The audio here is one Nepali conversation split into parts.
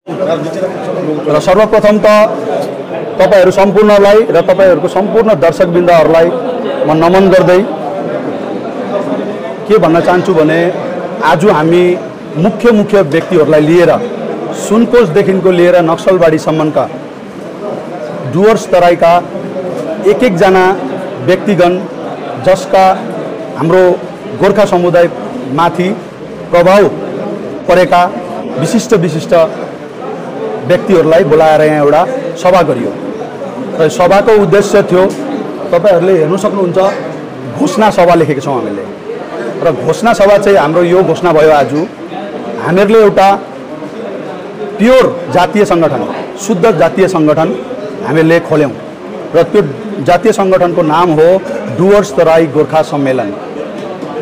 र सर्वप्रथम त तपाईहरु सम्पूर्णलाई र तपाईहरुको सम्पूर्ण दर्शकवृन्दहरूलाई म नमन गर्दै के भन्न चाहन्छु भने आज हामी मुख्य व्यक्तिहरूलाई लिएर सुनकोशदेखिको लिएर नक्सलबाडीसम्मका डुवर्स तराईका एक जना व्यक्तिगण जसका हाम्रो गोर्खा समुदाय माथि प्रभाव परेका विशिष्ट व्यक्तिहरूलाई बोलाएर यहाँ एउटा सभा गरियो र सभाको उद्देश्य थियो तपाईहरुले हेर्न सक्नुहुन्छ घोषणा सभा लेखेको छौं हामीले र घोषणा सभा चाहिँ हाम्रो यो घोषणा भयो आज हामीहरूले एउटा प्योर जातीय संगठन शुद्ध जातीय संगठन हामीले खोल्यौं र त्यो जातीय संगठनको नाम हो डुवर्स तराई गोर्खा सम्मेलन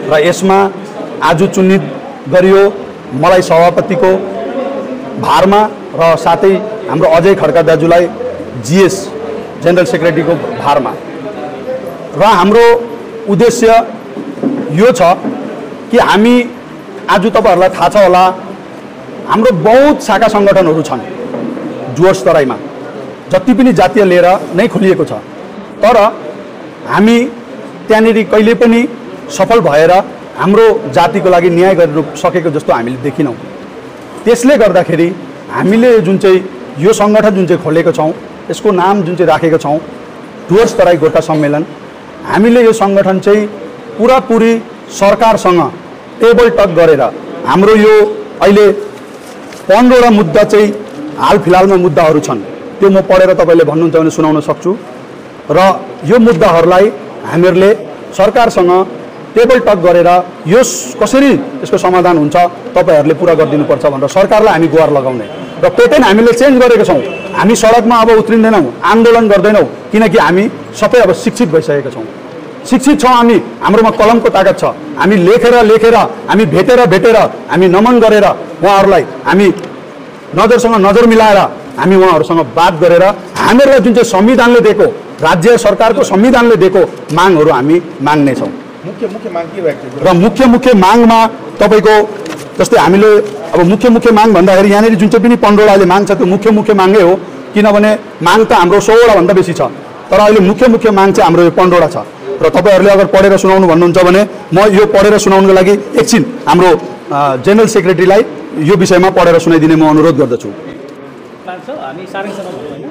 र यसमा आज चुनित गरियो मलाई सभापतिको भारमा र साथै हाम्रो अजय खड्का दाजुलाई जीएस जनरल सेक्रेटरीको भारमा र हाम्रो उद्देश्य यो छ कि हामी आज तपाईहरुलाई थाहा छ होला हाम्रो बहुत शाखा संगठनहरू छन् डुवर्स तराईमा जति पनि जातीय लिएर नै खोलिएको छ तर हामी त्यहाँनेरि कहिले पनि सफल भएर हाम्रो जातिको लागि न्याय गर्न सकेको जस्तो हामीले देखिनौं त्यसले गर्दाखेरि हामीले जुन चाहिँ यो संगठन जुन चाहिँ खोलेको छौं यसको नाम जुन चाहिँ राखेको छौं डुवर्स तराई गोर्खा सम्मेलन हामीले यो संगठन चाहिँ पुरापुरी सरकारसँग टेबल टक गरेर हाम्रो यो अहिले 15 वटा मुद्दा चाहिँ हाल फिलहालमा मुद्दाहरू छन् त्यो म पढेर तपाईले भन्नुहुन्छ भने सुनाउन सक्छु र यो मुद्दाहरूलाई हामीहरूले सरकारसँग टेबल टक गरेर यो कसरी यसको समाधान हुन्छ तपाईहरुले पूरा गरिदिनु पर्छ भनेर सरकारलाई हामी गुहार लगाउने र पेटेन हामीले चेन्ज गरेको छौं हामी सडकमा अब उत्रिँदैनौं आन्दोलन गर्दैनौं किनकि हामी सबै अब शिक्षित भइसकेका छौं शिक्षित छौं हामी हाम्रोमा कलमको ताकत छ हामी लेखेर हामी भेटेर हामी नमन गरेर उहाँहरूलाई हामी नजरसँग नजर मिलाएर हामी उहाँहरूसँग बात गरेर हामीलाई जुन चाहिँ संविधानले दिएको राज्य सरकारको संविधानले दिएको मागहरू हामी माग्ने छौं मुख्य माग के भएको र मुख्य मागमा तपाईको जस्तै हामीले अब मुख्य माग भन्दाखेरि यहाँनेरि जुन चाहिँ पनि 15 वटाले माग छ त्यो मुख्य मागै हो किनभने माग त हाम्रो 100 वटा भन्दा बेसी छ तर अहिले मुख्य माग चाहिँ हाम्रो यो 15 वटा छ र तपाईहरुले अगर पढेर सुनाउनु भन्नुहुन्छ भने म यो पढेर सुनाउनको लागि एकछिन हाम्रो जनरल सेक्रेटरीलाई यो विषयमा पढेर सुनाइदिने म अनुरोध गर्दछु हामी सारङसँग भनौँ हैन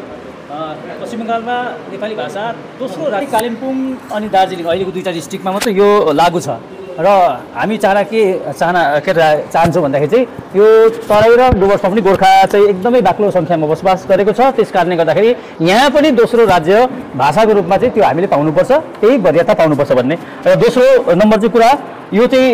पश्चिम बङ्गालमा नेपाली भाषा दोस्रो राज्य कालिम्पोङ अनि दार्जिलिङ अहिलेको दुईटा डिस्ट्रिक्टमा मात्र यो लागू छ र हामी चाहन्छौँ भन्दाखेरि चाहिँ यो तराई र डुवर्समा पनि गोर्खा चाहिँ एकदमै बाक्लो सङ्ख्यामा बसोबास गरेको छ त्यस कारणले गर्दाखेरि यहाँ पनि दोस्रो राज्य भाषाको रूपमा चाहिँ त्यो हामीले पाउनुपर्छ त्यही वरियता पाउनुपर्छ भन्ने र दोस्रो नम्बर चाहिँ कुरा यो चाहिँ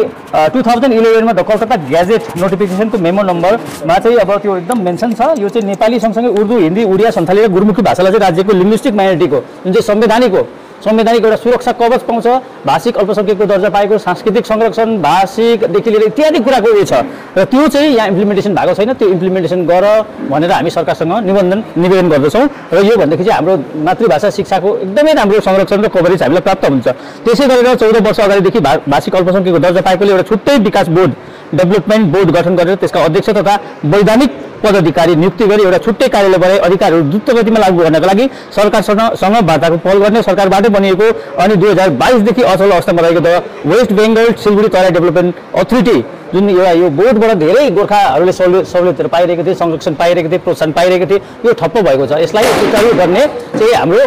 2011 मा द कलकत्ता ग्याजेट नोटिफिकेसनको मेमो नम्बरमा चाहिँ अब त्यो एकदम मेन्सन छ यो चाहिँ नेपाली सँगसँगै उर्दू हिन्दी उडिया सन्थाली र गुरुमुखी भाषालाई चाहिँ राज्यको लिङ्ग्विस्टिक माइनोरिटीको जुन चाहिँ संवैधानिक एउटा सुरक्षा कवच पाउँछ भाषिक अल्पसंख्यकको दर्जा पाएको सांस्कृतिक संरक्षण भाषिकदेखि लिएर इत्यादि कुराको उयो छ र त्यो चाहिँ यहाँ इम्प्लिमेन्टेसन भएको छैन त्यो इम्प्लिमेन्टेसन गर भनेर हामी सरकारसँग निवेदन गर्दछौँ र यो भन्दाखेरि चाहिँ हाम्रो मातृभाषा शिक्षाको एकदमै राम्रो संरक्षण र कभरेज हामीलाई प्राप्त हुन्छ त्यसै गरेर 14 वर्ष अगाडिदेखि भाषिक अल्पसंख्यकको दर्जा पाएकोले एउटा छुट्टै विकास बोर्ड डेभलपमेन्ट बोर्ड गठन गरेर त्यसका अध्यक्ष तथा वैधानिक पदाधिकारी नियुक्ति गरी एउटा छुट्टै कार्यालय बनाई अधिकारहरू द्रुत गतिमा लागू गर्नका लागि सरकारसँग वार्ताको पहल गर्ने सरकारबाटै बनिएको अनि 2022 देखि अचल अवस्थामा रहेको the West Bengal Siliguri Terai development authority जुन यो बोर्डबाट धेरै गोर्खाहरूले सहुलियतहरू पाइरहेको थिए संरक्षण पाइरहेको थिए प्रोत्साहन पाइरहेको थिए यो ठप्प भएको छ यसलाई सुचारू गर्ने चाहिँ हाम्रो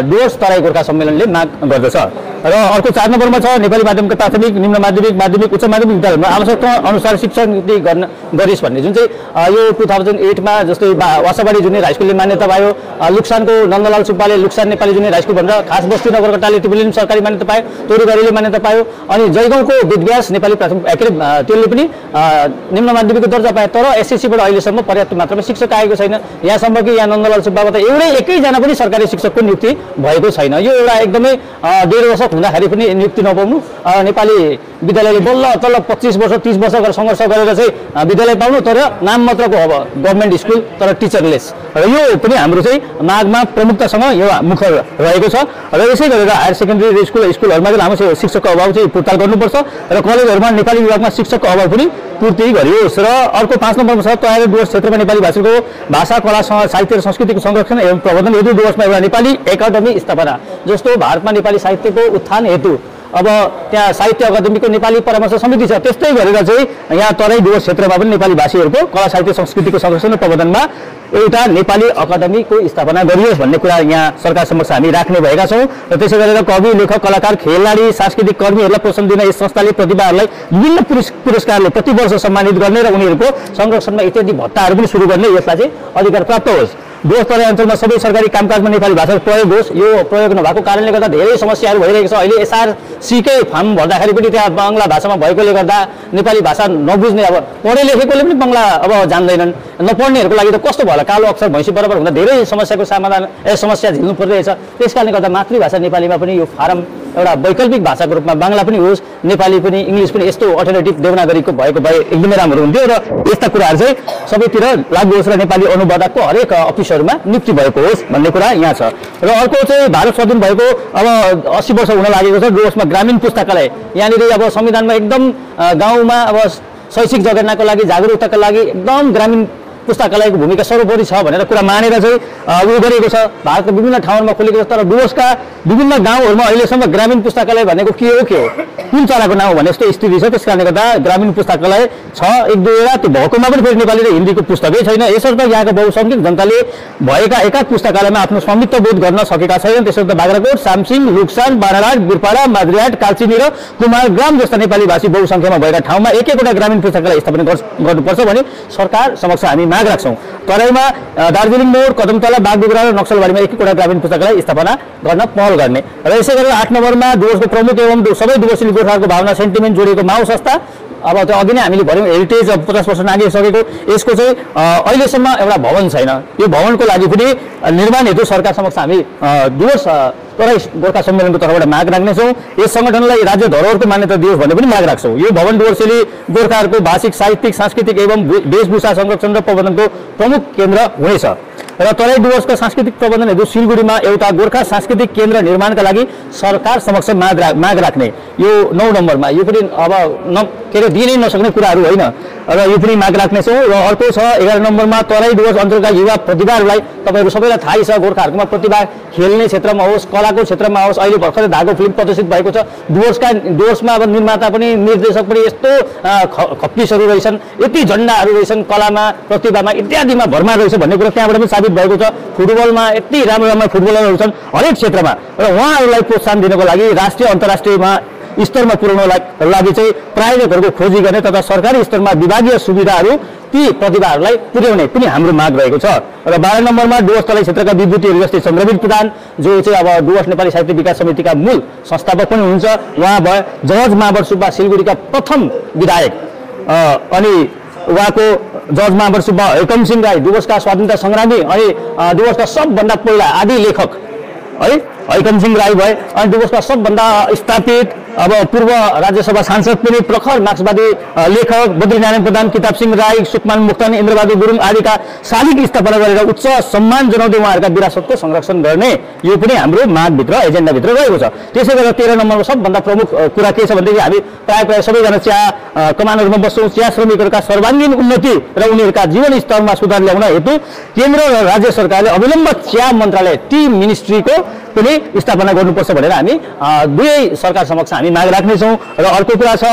डुवर्स तराई गोर्खा सम्मेलनले माग गर्दछ र अर्को 4 नम्बरमा छ नेपाली माध्यमका प्राथमिक निम्न माध्यमिक उच्च माध्यमिक विद्यालयमा आवश्यकता अनुसार शिक्षा नीति गरिस् भन्ने जुन चाहिँ यो 2008 मा जस्तै वासाबाडी जुनियर हाई स्कुलले मान्यता पायो लुक्सानको नन्दलाल सुब्बाले लुक्सान नेपाली जुनियर हाई स्कुल भनेर खास बस्ती नगरकटाले टिबुलिन सरकारी मान्यता पायो तोरीबारीले मान्यता पायो अनि जयगाउँको विद्यास नेपाली प्राथमिक त्यसले पनि निम्न माध्यमिकको दर्जा पाए तर एसएससीबाट अहिलेसम्म पर्याप्त मात्रामा शिक्षक आएको छैन यहाँसम्म कि यहाँ नन्दलाल सुब्बाबाट एकैजना पनि सरकारी शिक्षकको नियुक्ति भएको छैन यो एउटा एकदमै 1.5 वर्ष हुँदाखेरि पनि नियुक्ति नपाउनु नेपाली विद्यालयले बल्ल तल 25 वर्ष 30 वर्ष गरेर सङ्घर्ष गरेर चाहिँ विद्यालय पाउनु, तर नाम मात्रको अब गभर्नमेन्ट स्कुल तर टिचरलेस। र यो पनि हाम्रो चाहिँ मागमा प्रमुखतासँग यो मुख रहेको छ। र यसै गरेर हायर सेकेन्डरी स्कुलहरूमा चाहिँ लामो शिक्षकको अभाव चाहिँ पूर्ताल गर्नुपर्छ र कलेजहरूमा नेपाली विभागमा शिक्षकको अभाव पनि पूर्ति गरियोस्। र अर्को 5 नम्बरमा छ तयारी डुवर्स क्षेत्रमा नेपाली भाषाको भाषा कला साहित्य र संस्कृतिको संरक्षण एवं प्रवर्धन हेतु डुवर्समा एउटा नेपाली एकाडेमी स्थापना। जस्तो भारतमा नेपाली साहित्यको उत्थान हेतु अब त्यहाँ साहित्य अकादमीको नेपाली परामर्श समिति छ, त्यस्तै गरेर चाहिँ यहाँ तराई डुवर्स क्षेत्रमा पनि नेपाली भाषीहरूको कला साहित्य संस्कृतिको संरक्षण र प्रवर्धनमा एउटा नेपाली अकादमीको स्थापना गरियोस् भन्ने कुरा यहाँ सरकार समक्ष हामी राख्ने भएका छौँ। र त्यसै गरेर कवि, लेखक, कलाकार, खेलाडी, सांस्कृतिक कर्मीहरूलाई प्रोत्साहन दिन यस संस्थाले प्रतिभाहरूलाई विभिन्न पुरस्कारले प्रति वर्ष सम्मानित गर्ने र उनीहरूको संरक्षणमा इत्यादि भत्ताहरू पनि सुरु गर्ने यसलाई चाहिँ अधिकार प्राप्त होस्। डुवर्स तराई अञ्चलमा सबै सरकारी कामकाजमा नेपाली भाषा प्रयोग होस्। यो प्रयोग नभएको कारणले गर्दा धेरै समस्याहरू भइरहेको छ। अहिले एसआरसीकै फर्म भर्दाखेरि पनि त्यहाँ बङ्गला भाषामा भएकोले गर्दा नेपाली भाषा नबुझ्ने, अब पढे लेखेकोले पनि बङ्गला अब जान्दैनन्, नपढ्नेहरूको लागि त कस्तो भयो होला, कालो अक्षर भैँसी बराबर हुँदा धेरै समस्याको समस्या झेल्नु परिरहेछ। त्यस कारणले गर्दा मातृभाषा नेपालीमा पनि यो फारम एउटा वैकल्पिक भाषाको रूपमा बाङ्ला पनि होस्, नेपाली पनि, इङ्ग्लिस पनि यस्तो अल्टरनेटिभ देवनागरीको भएको भए एकदमै राम्रो हुन्थ्यो। र यस्ता कुराहरू चाहिँ सबैतिर लागू होस् र नेपाली अनुवादकको हरेक अफिसहरूमा नियुक्ति भएको होस् भन्ने कुरा यहाँ छ। र अर्को चाहिँ भारत स्वाधीन भएको अब 80 वर्ष हुन लागेको छ। डुवर्समा ग्रामीण पुस्तकालय, यहाँनिर अब संविधानमा एकदम गाउँमा अब शैक्षिक जगेर्नाको लागि, जागरुकताको लागि एकदम ग्रामीण पुस्तकालयको भूमिका सर्वोपरि छ भनेर कुरा मानेर चाहिँ उयो गरेको छ। भारतको विभिन्न ठाउँमा खोलेको छ, तर डुवर्सका विभिन्न गाउँहरूमा अहिलेसम्म ग्रामीण पुस्तकालय भनेको के हो कुन चराको नाम भन्ने यस्तो स्थिति छ। त्यस कारणले गर्दा ग्रामीण पुस्तकालय छ, एक दुईवटा, त्यो भएकोमा पनि फेरि नेपाली र हिन्दीको पुस्तकै छैन। यसर्थ यहाँको बहुसङ्ख्यक जनताले भएका एकाध पुस्तकालयमा आफ्नो स्वामित्व बोध गर्न सकेका छैनन्। त्यसर्थ बाग्राकोट, सामसिङ, लुक्सान, बारालाट, बिरपाडा, माद्रिहाट, कालचिनी र कुमारग्राम जस्ता नेपाली भाषी बहुसङ्ख्यामा भएका ठाउँमा एक एकवटा ग्रामीण पुस्तकालय स्थापना गर्नुपर्छ भने सरकार समक्ष हामी माग राख्छौँ। तराईमा दार्जिलिङ मोड, कदमतला, बागडुग्रा र नक्सलबारीमा एक एकवटा ग्रामीण पुस्तकालय स्थापना गर्न पहल गर्ने। र यसै गरेर 8 नम्बरमा डुवर्सको प्रमुख एवं सबै डुवर्सेली गोर्खाहरूको भावना सेन्टिमेन्ट जोडिएको माउ संस्था, अब त्यो अघि नै हामीले भन्यौँ हेरिटेज 50 वर्ष नागिसकेको, यसको चाहिँ अहिलेसम्म एउटा भवन छैन। यो भवनको लागि पनि निर्माण हेतु सरकार समक्ष हामी डुवर्स तराई गोर्खा सम्मेलनको तर्फबाट माग राख्नेछौँ। यस सङ्गठनलाई राज्य धरोहरको मान्यता दियोस् भन्ने पनि माग राख्छौँ। यो भवन डुवर्सेली गोर्खाहरूको भाषिक, साहित्यिक, सांस्कृतिक एवं वेशभूषा संरक्षण र प्रवर्धनको प्रमुख केन्द्र हुनेछ। र तराई डुवर्सका सांस्कृतिक प्रबन्धन हेतु सिलगढीमा एउटा गोर्खा सांस्कृतिक केन्द्र निर्माणका लागि सरकार समक्ष माग राख्ने। यो 9 नम्बरमा यो पनि अब दिनै नसक्ने कुराहरू होइन, र यो पनि माग राख्नेछौँ। र अर्को छ 11 नम्बरमा तराई डुवर्स अञ्चलका युवा प्रतिभाहरूलाई, तपाईँहरू सबैलाई थाहै छ गोर्खाहरूकोमा प्रतिभा खेल्ने क्षेत्रमा होस्, कलाको क्षेत्रमा होस्। अहिले भर्खरै धागो फिल्म प्रदर्शित भएको छ। डुवर्समा अब निर्माता पनि निर्देशक पनि यस्तो खप्पिसहरू रहेछन्, यति झन्डाहरू रहेछन्, कलामा, प्रतिभामा इत्यादिमा भरमा रहेछ भन्ने कुरा त्यहाँबाट पनि साबित भएको छ। फुटबलमा यति राम्रो राम्रो फुटबलरहरू छन् हरेक क्षेत्रमा, र उहाँहरूलाई प्रोत्साहन दिनको लागि राष्ट्रिय अन्तर्राष्ट्रियमा स्तरमा पुर्याउनको लागि चाहिँ प्रायोजकहरूको खोजी गर्ने तथा सरकारी स्तरमा विभागीय सुविधाहरू ती प्रतिभाहरूलाई पुर्याउने पनि हाम्रो माग रहेको छ। र 12 नम्बरमा डुवर्स तराई क्षेत्रका विभूतिहरू जस्तै चन्द्रवीर प्रधान, जो चाहिँ अब डुवर्स नेपाली साहित्य विकास समितिका मूल संस्थापक पनि हुनुहुन्छ, उहाँ भए जर्ज महावर सुब्बा सिलगढीका प्रथम विधायक, अनि उहाँको जर्ज महावर सुब्बा, हैकम सिंह राई डुवर्सका स्वाधीनता सङ्ग्रामी, अनि डुवर्सका सबभन्दा पहिला आदि लेखक है हैकम सिंह राई भए, अनि डुवर्सका सबभन्दा स्थापित अब पूर्व राज्यसभा सांसद पनि प्रखर मार्क्सवादी लेखक बद्रीनारायण प्रधान, किताब सिंह राई, सुकमान मुक्तानी, इन्द्रबहादुर गुरुङ आदिका शालिग स्थापना गरेर उच्च सम्मान जनाउँदै उहाँहरूका विरासतको संरक्षण गर्ने यो पनि हाम्रो मागभित्र एजेन्डाभित्र रहेको छ। त्यसै गरेर 13 नम्बरमा सबभन्दा प्रमुख कुरा के छ भनेदेखि हामी प्रायः सबैजना चिया कमानहरूमा बस्छौँ। चिया श्रमिकहरूका सर्वाङ्गीण उन्नति र उनीहरूका जीवन स्तरमा सुधार ल्याउन हेतु केन्द्र र राज्य सरकारले अविलम्ब चिया मन्त्रालय टी मिनिस्ट्रीको पनि स्थापना गर्नुपर्छ भनेर हामी दुवै सरकार समक्ष हामी माग राख्नेछौँ। र अर्को कुरा छ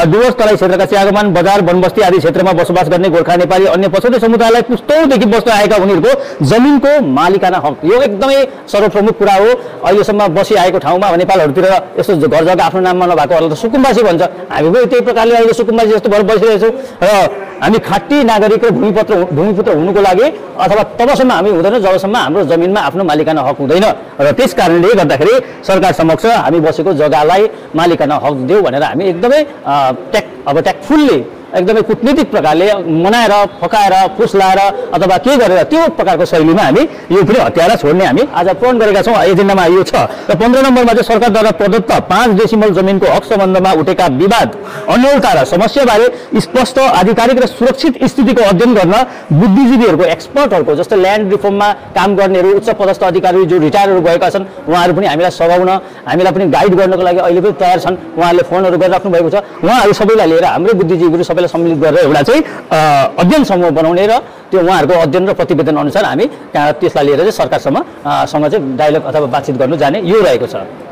डुवर्स तराई क्षेत्रका चियाकमान, बजार, वनबस्ती आदि क्षेत्रमा बसोबास गर्ने गोर्खा, नेपाली, अन्य पछौटे समुदायलाई पुस्तौँदेखि बस्दै आएका उनीहरूको जमिनको मालिकाना हक, यो एकदमै सर्वप्रमुख कुरा हो। अहिलेसम्म बसिआएको ठाउँमा नेपालहरूतिर यस्तो घर जग्गा आफ्नो नाममा नभएकोहरूलाई त सुकुम्बासी भन्छ, हामी पनि त्यही प्रकारले अहिले सुकुम्बासी जस्तो भएर बसिरहेको छौँ। र हामी खाटी नागरिक र भूमिपुत्र हुनुको लागि अथवा तबसम्म हामी हुँदैन जबसम्म हाम्रो जमिनमा आफ्नो मालिकाना हक हुँदैन। र त्यस कारणले गर्दाखेरि सरकार समक्ष हामी बसेको जग्गालाई मालिकाना हक देऊ भनेर हामी एकदमै ट्याक्टफुल्ली एकदमै कूटनीतिक प्रकारले मनाएर फकाएर फुस्लाएर अथवा के गरेर त्यो प्रकारको शैलीमा हामी यो पनि हत्याएर छोड्ने हामी आज पूर्ण गरेका छौँ। एजेन्डामा यो छ र 15 नम्बरमा चाहिँ सरकारद्वारा प्रदत्त 5 डेसिमल जमिनको हक सम्बन्धमा उठेका विवाद अन्यलता र समस्याबारे स्पष्ट आधिकारिक र सुरक्षित स्थितिको अध्ययन गर्न बुद्धिजीवीहरूको एक्सपर्टहरूको जस्तो ल्यान्ड रिफर्ममा काम गर्नेहरू उच्च पदस्थ अधिकारीहरू जो रिटायरहरू भएका छन् उहाँहरू पनि हामीलाई सघाउन हामीलाई पनि गाइड गर्नको लागि अहिले पनि तयार छन्। उहाँहरूले फोनहरू गरिराख्नु भएको छ। उहाँहरू सबैलाई लिएर हाम्रो बुद्धिजीवीहरू सबैलाई सम्मिलित गरेर एउटा चाहिँ अध्ययन समूह बनाउने र त्यो उहाँहरूको अध्ययन र प्रतिवेदन अनुसार हामी त्यसलाई लिएर चाहिँ सरकारसँग चाहिँ डायलग अथवा बातचित गर्नु जाने यो रहेको छ।